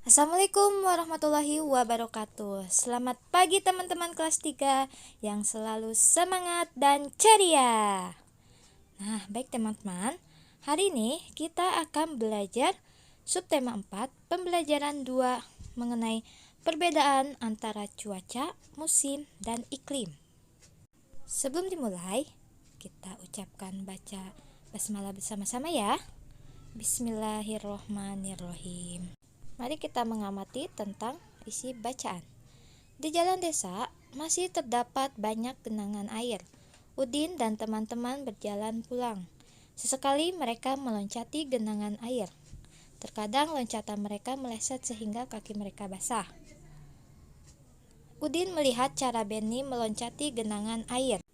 Assalamualaikum warahmatullahi wabarakatuh. Selamat pagi teman-teman kelas 3 yang selalu semangat dan ceria. Nah, baik teman-teman. Hari ini kita akan belajar subtema 4, pembelajaran 2 mengenai perbedaan antara cuaca, musim, dan iklim. Sebelum dimulai, kita ucapkan baca basmalah bersama-sama ya. Bismillahirrohmanirrohim. Mari kita mengamati tentang isi bacaan. Di jalan desa masih terdapat banyak genangan air. Udin dan teman-teman berjalan pulang. Sesekali mereka meloncati genangan air. Terkadang loncatan mereka meleset sehingga kaki mereka basah. Udin melihat cara Benny meloncati genangan air.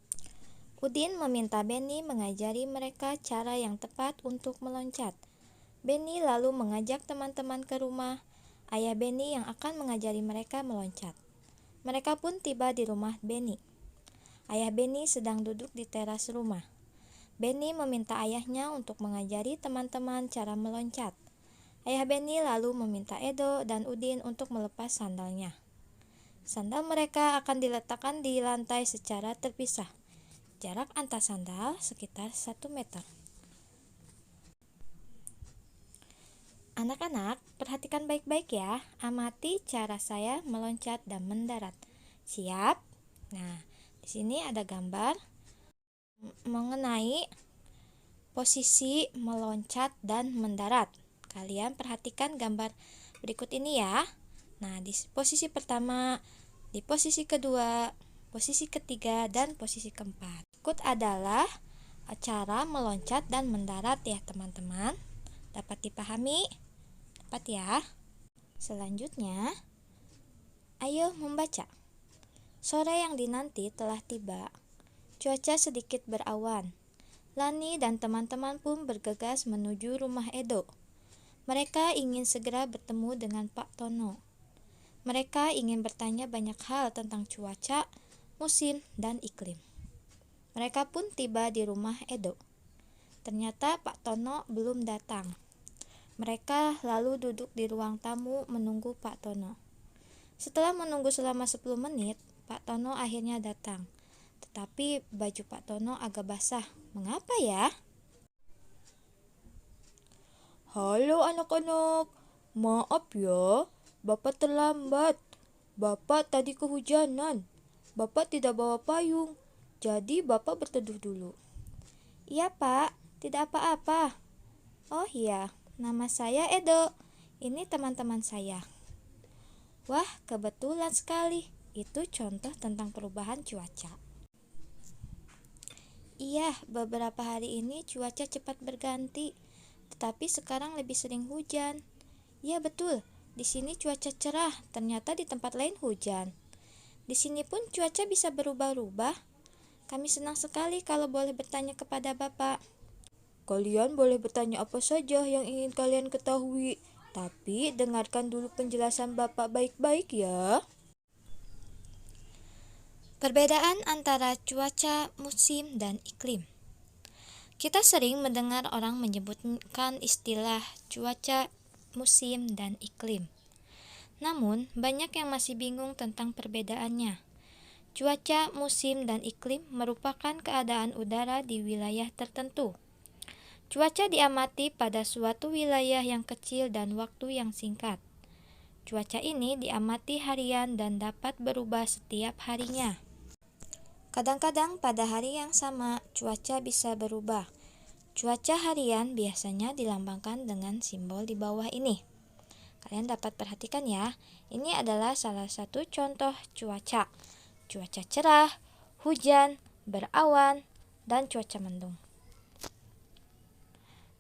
Udin meminta Benny mengajari mereka cara yang tepat untuk meloncat. Benny lalu mengajak teman-teman ke rumah ayah Benny yang akan mengajari mereka meloncat. Mereka pun tiba di rumah Benny. Ayah Benny sedang duduk di teras rumah. Benny meminta ayahnya untuk mengajari teman-teman cara meloncat. Ayah Benny lalu meminta Edo dan Udin untuk melepas sandalnya. Sandal mereka akan diletakkan di lantai secara terpisah. Jarak antar sandal sekitar 1 meter. Anak-anak, perhatikan baik-baik ya. Amati cara saya meloncat dan mendarat. Siap? Nah, di sini ada gambar mengenai posisi meloncat dan mendarat. Kalian perhatikan gambar berikut ini ya. Nah, di posisi pertama, di posisi kedua, posisi ketiga, dan posisi keempat. Berikut adalah cara meloncat dan mendarat ya teman-teman. Dapat dipahami? Dapat ya. Selanjutnya, ayo membaca. Sore yang dinanti telah tiba. Cuaca sedikit berawan. Lani dan teman-teman pun bergegas menuju rumah Edo. Mereka ingin segera bertemu dengan Pak Tono. Mereka ingin bertanya banyak hal tentang cuaca, musim, dan iklim. Mereka pun tiba di rumah Edo. Ternyata Pak Tono belum datang. Mereka lalu duduk di ruang tamu menunggu Pak Tono. Setelah menunggu selama 10 menit, Pak Tono akhirnya datang. Tetapi baju Pak Tono agak basah. Mengapa ya? Halo anak-anak, maaf ya, Bapak terlambat. Bapak tadi kehujanan. Bapak tidak bawa payung, jadi Bapak berteduh dulu. Iya Pak, tidak apa-apa. Oh iya, nama saya Edo. Ini teman-teman saya. Wah, kebetulan sekali. Itu contoh tentang perubahan cuaca. Iya, beberapa hari ini cuaca cepat berganti, tetapi sekarang lebih sering hujan. Iya betul, di sini cuaca cerah, ternyata di tempat lain hujan. Di sini pun cuaca bisa berubah-ubah. Kami senang sekali kalau boleh bertanya kepada Bapak. Kalian boleh bertanya apa saja yang ingin kalian ketahui, tapi dengarkan dulu penjelasan Bapak baik-baik ya. Perbedaan antara cuaca, musim, dan iklim. Kita sering mendengar orang menyebutkan istilah cuaca, musim, dan iklim. Namun, banyak yang masih bingung tentang perbedaannya. Cuaca, musim, dan iklim merupakan keadaan udara di wilayah tertentu. Cuaca diamati pada suatu wilayah yang kecil dan waktu yang singkat. Cuaca ini diamati harian dan dapat berubah setiap harinya. Kadang-kadang pada hari yang sama, cuaca bisa berubah. Cuaca harian biasanya dilambangkan dengan simbol di bawah ini. Kalian dapat perhatikan ya, ini adalah salah satu contoh cuaca. Cuaca cerah, hujan, berawan, dan cuaca mendung.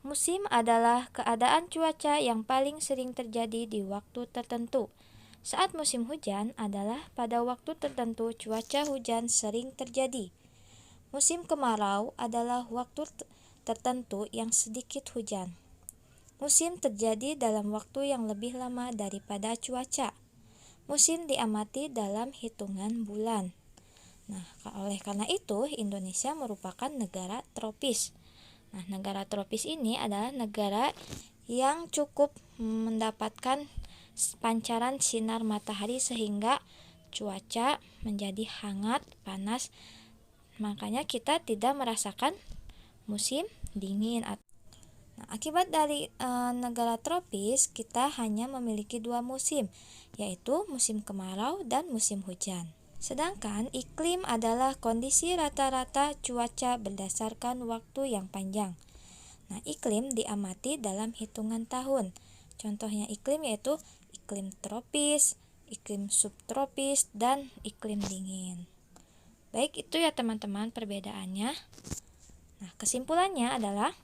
Musim adalah keadaan cuaca yang paling sering terjadi di waktu tertentu. Saat musim hujan adalah pada waktu tertentu cuaca hujan sering terjadi. Musim kemarau adalah waktu tertentu yang sedikit hujan. Musim terjadi dalam waktu yang lebih lama daripada cuaca. Musim diamati dalam hitungan bulan. Nah, oleh karena itu Indonesia merupakan negara tropis. Nah, negara tropis ini adalah negara yang cukup mendapatkan pancaran sinar matahari sehingga cuaca menjadi hangat, panas. Makanya kita tidak merasakan musim dingin. Nah, akibat dari negara tropis, kita hanya memiliki 2 musim, yaitu musim kemarau dan musim hujan. Sedangkan iklim adalah kondisi rata-rata cuaca berdasarkan waktu yang panjang. Nah, iklim diamati dalam hitungan tahun. Contohnya iklim yaitu iklim tropis, iklim subtropis, dan iklim dingin. Baik, itu ya teman-teman perbedaannya. Nah, kesimpulannya adalah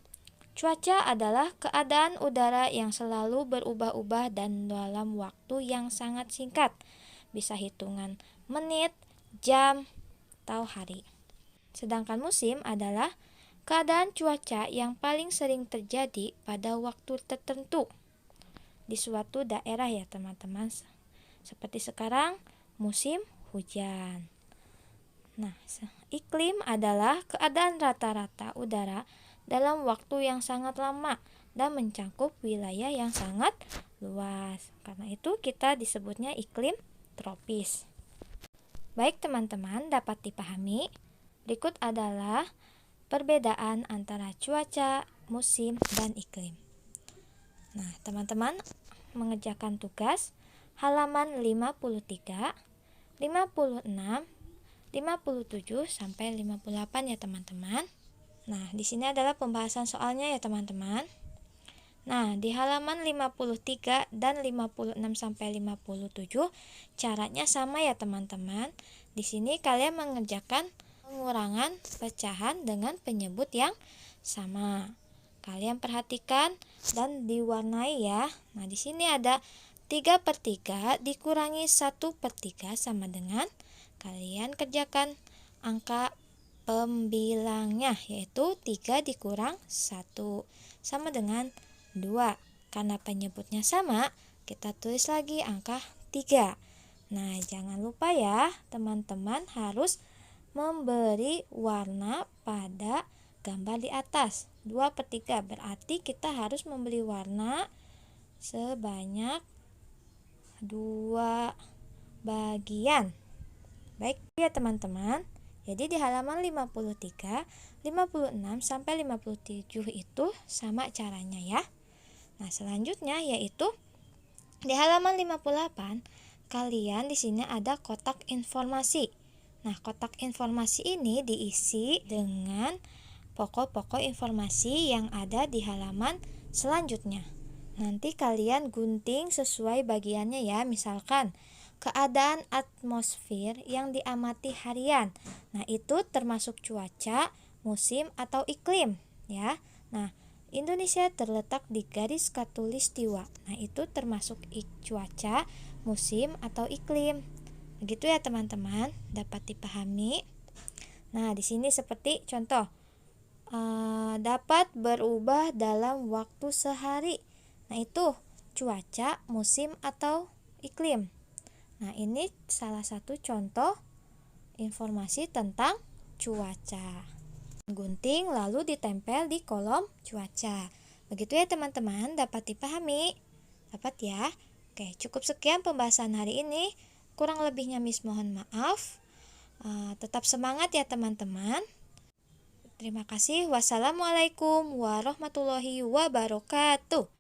cuaca adalah keadaan udara yang selalu berubah-ubah dan dalam waktu yang sangat singkat, bisa hitungan menit, jam, atau hari. Sedangkan musim adalah keadaan cuaca yang paling sering terjadi pada waktu tertentu di suatu daerah ya teman-teman. Seperti sekarang musim hujan. Nah, iklim adalah keadaan rata-rata udara dalam waktu yang sangat lama dan mencakup wilayah yang sangat luas. Karena itu kita disebutnya iklim tropis. Baik teman-teman, dapat dipahami. Berikut adalah perbedaan antara cuaca, musim, dan iklim. Nah, teman-teman mengerjakan tugas halaman 53, 56, 57 sampai 58 ya teman-teman. Nah, di sini adalah pembahasan soalnya ya teman-teman. Nah, di halaman 53 dan 56 sampai 57 caranya sama ya teman-teman. Di sini kalian mengerjakan pengurangan pecahan dengan penyebut yang sama. Kalian perhatikan dan diwarnai ya. Nah, di sini ada 3/3 dikurangi 1/3 sama dengan kalian kerjakan angka pembilangnya, yaitu 3 dikurang 1 sama dengan 2. Karena penyebutnya sama, kita tulis lagi angka 3. Nah, jangan lupa ya, teman-teman harus memberi warna pada gambar di atas. 2/3 berarti kita harus memberi warna sebanyak 2 bagian. Baik ya teman-teman. Jadi di halaman 53, 56 sampai 57 itu sama caranya ya. Nah, selanjutnya yaitu di halaman 58 kalian di sini ada kotak informasi. Nah, kotak informasi ini diisi dengan pokok-pokok informasi yang ada di halaman selanjutnya. Nanti kalian gunting sesuai bagiannya ya. Misalkan keadaan atmosfer yang diamati harian. Nah, itu termasuk cuaca, musim, atau iklim ya. Nah, Indonesia terletak di garis khatulistiwa. Nah, itu termasuk cuaca, musim, atau iklim. Begitu ya teman-teman, dapat dipahami. Nah, di sini seperti contoh dapat berubah dalam waktu sehari. Nah, itu cuaca, musim, atau iklim. Nah, ini salah satu contoh informasi tentang cuaca. Gunting lalu ditempel di kolom cuaca. Begitu ya teman-teman, dapat dipahami? Dapat ya? Oke, cukup sekian pembahasan hari ini. Kurang lebihnya Miss mohon maaf. Tetap semangat ya teman-teman. Terima kasih. Wassalamualaikum warahmatullahi wabarakatuh.